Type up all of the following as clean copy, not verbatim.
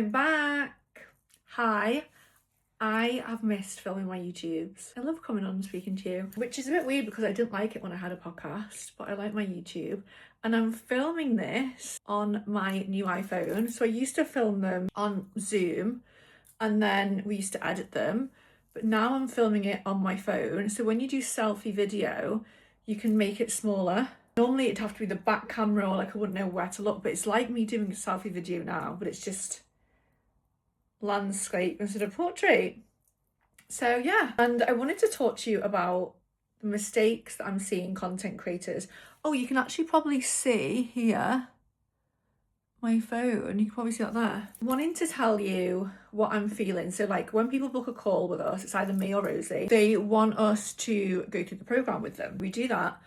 I'm back. Hi. I have missed filming my YouTubes. I love coming on and speaking to you, which is a bit weird because I didn't like it when I had a podcast, but I like my YouTube. And I'm filming this on my new iPhone. So I used to film them on Zoom and then we used to edit them. But now I'm filming it on my phone. So when you do selfie video, you can make it smaller. Normally it'd have to be the back camera or like I wouldn't know where to look, but it's like me doing a selfie video now, but it's just landscape instead of portrait. So yeah, and I wanted to talk to you about the mistakes that I'm seeing content creators. Oh, you can actually probably see here my phone. You can probably see that there. Wanting to tell you what I'm feeling. So like when people book a call with us, it's either me or Rosie. They want us to go through the program with them. We do that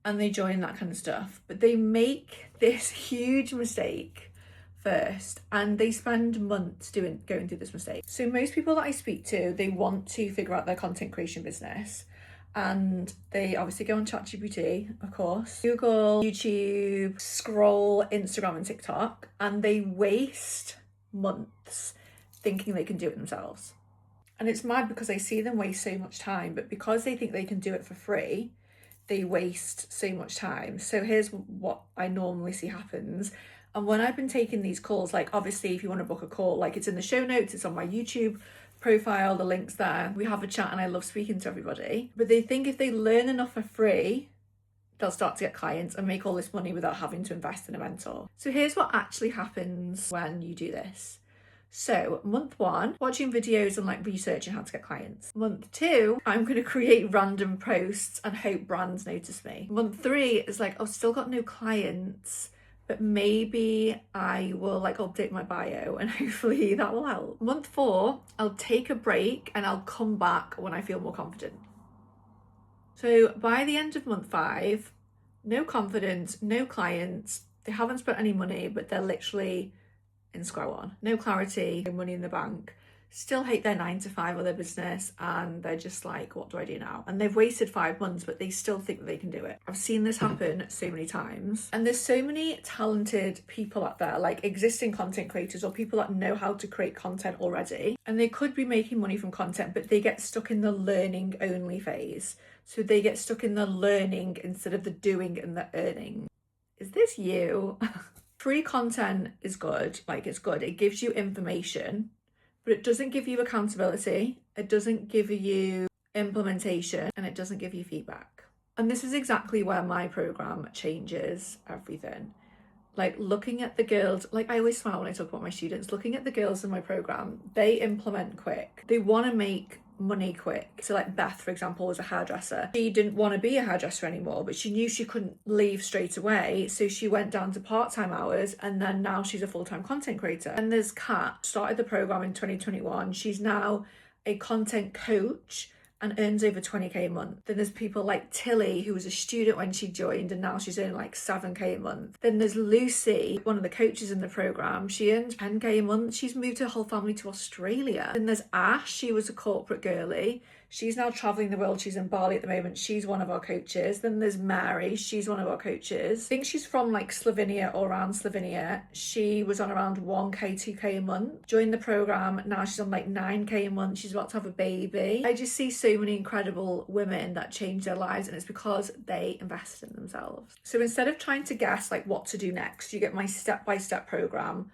and they join that kind of stuff. But they make this huge mistake first and they spend months going through this mistake. So most people that I speak to, they want to figure out their content creation business and they obviously go on ChatGPT, of course, Google, YouTube, scroll Instagram and TikTok, and they waste months thinking they can do it themselves. And it's mad because I see them waste so much time, but because they think they can do it for free, they waste so much time. So here's what I normally see happens. And when I've been taking these calls, like obviously if you want to book a call, like it's in the show notes, it's on my YouTube profile, the link's there. We have a chat and I love speaking to everybody. But they think if they learn enough for free, they'll start to get clients and make all this money without having to invest in a mentor. So here's what actually happens when you do this. So month 1, watching videos and like researching how to get clients. Month 2, I'm going to create random posts and hope brands notice me. Month 3 is like, I've still got no clients, but maybe I will like update my bio and hopefully that will help. Month 4, I'll take a break and I'll come back when I feel more confident. So by the end of month 5, no confidence, no clients, they haven't spent any money, but they're literally in square one. No clarity, no money in the bank, still hate their 9 to 5 or their business, and they're just like, what do I do now? And they've wasted 5 months, but they still think that they can do it. I've seen this happen so many times. And there's so many talented people out there, like existing content creators or people that know how to create content already. And they could be making money from content, but they get stuck in the learning only phase. So they get stuck in the learning instead of the doing and the earning. Is this you? Free content is good, like it's good. It gives you information, but it doesn't give you accountability. It doesn't give you implementation and it doesn't give you feedback. And this is exactly where my program changes everything. Like looking at the girls, like I always smile when I talk about my students, looking at the girls in my program, they implement quick. They want to make money quick. So like Beth, for example, was a hairdresser. She didn't want to be a hairdresser anymore, but she knew she couldn't leave straight away. So she went down to part-time hours and then now she's a full-time content creator. And there's Kat, started the program in 2021. She's now a content coach and earns over 20k a month. Then there's people like Tilly, who was a student when she joined and now she's earning like 7k a month. Then there's Lucy, one of the coaches in the program. She earns 10k a month. She's moved her whole family to Australia. Then there's Ash, she was a corporate girly. She's now traveling the world. She's in Bali at the moment. She's one of our coaches. Then there's Mary. She's one of our coaches. I think she's from like Slovenia or around Slovenia. She was on around 1k, 2k a month. Joined the program. Now she's on like 9k a month. She's about to have a baby. I just see so many incredible women that change their lives, and it's because they invested in themselves. So instead of trying to guess like what to do next, you get my step-by-step program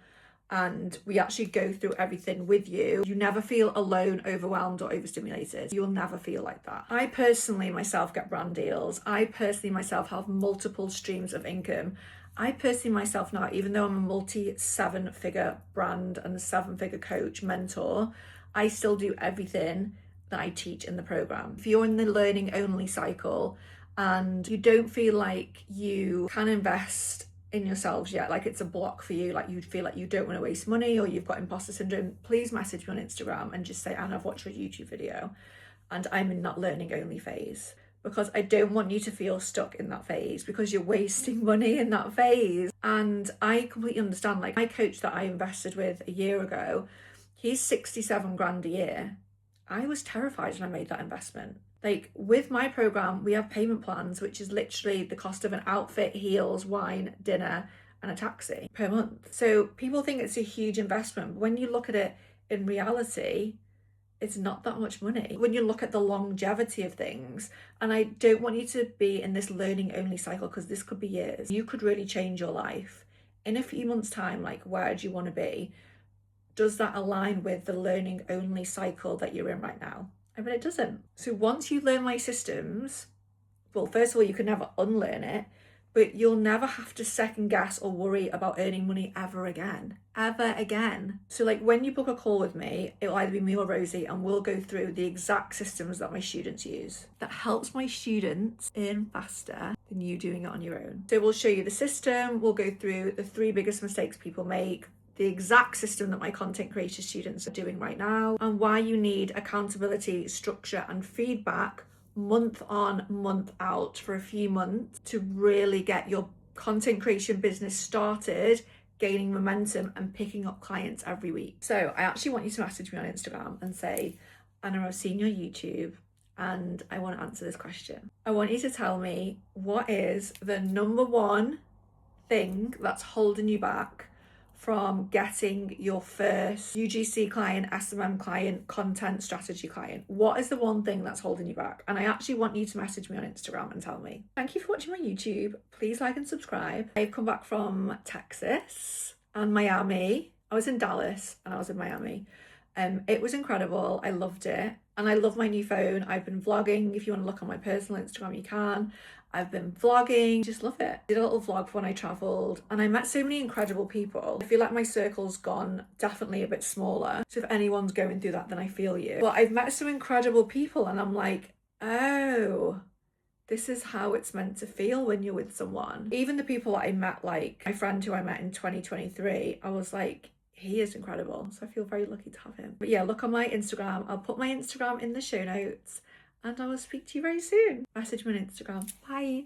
and we actually go through everything with you. You never feel alone, overwhelmed or overstimulated. You'll never feel like that. I personally myself get brand deals. I personally myself have multiple streams of income. I personally myself now, even though I'm a multi-7-figure brand and a 7-figure coach, mentor, I still do everything that I teach in the program. If you're in the learning only cycle and you don't feel like you can invest in yourselves yet, like it's a block for you, like you feel like you don't want to waste money or you've got imposter syndrome, please message me on Instagram and just say, Anna, I've watched your YouTube video and I'm in that learning only phase, because I don't want you to feel stuck in that phase because you're wasting money in that phase. And I completely understand, like my coach that I invested with a year ago, he's 67 grand a year. I was terrified when I made that investment. Like with my program, we have payment plans, which is literally the cost of an outfit, heels, wine, dinner, and a taxi per month. So people think it's a huge investment, but when you look at it in reality, it's not that much money when you look at the longevity of things. And I don't want you to be in this learning only cycle, because this could be years. You could really change your life in a few months' time. Like, where do you want to be? Does that align with the learning only cycle that you're in right now? I mean, it doesn't. So once you learn my systems, well, first of all, you can never unlearn it, but you'll never have to second guess or worry about earning money ever again. So like when you book a call with me, it'll either be me or Rosie, and we'll go through the exact systems that my students use. That helps my students earn faster than you doing it on your own. So we'll show you the system, we'll go through the 3 biggest mistakes people make, the exact system that my content creator students are doing right now, and why you need accountability, structure, and feedback month on, month out for a few months to really get your content creation business started, gaining momentum and picking up clients every week. So I actually want you to message me on Instagram and say, Anna, I've seen your YouTube and I want to answer this question. I want you to tell me, what is the number one thing that's holding you back from getting your first UGC client, SMM client, content strategy client? What is the one thing that's holding you back? And I actually want you to message me on Instagram and tell me. Thank you for watching my YouTube. Please like and subscribe. I've come back from Texas and Miami. I was in Dallas and I was in Miami. It was incredible. I loved it. And I love my new phone. I've been vlogging. If you want to look on my personal Instagram, you can. I've been vlogging, just love it. Did a little vlog for when I traveled and I met so many incredible people. I feel like my circle's gone definitely a bit smaller. So if anyone's going through that, then I feel you. But I've met some incredible people and I'm like, oh, this is how it's meant to feel when you're with someone. Even the people that I met, like my friend who I met in 2023, I was like, he is incredible. So I feel very lucky to have him. But yeah, look on my Instagram. I'll put my Instagram in the show notes. And I will speak to you very soon. Message me on Instagram. Bye.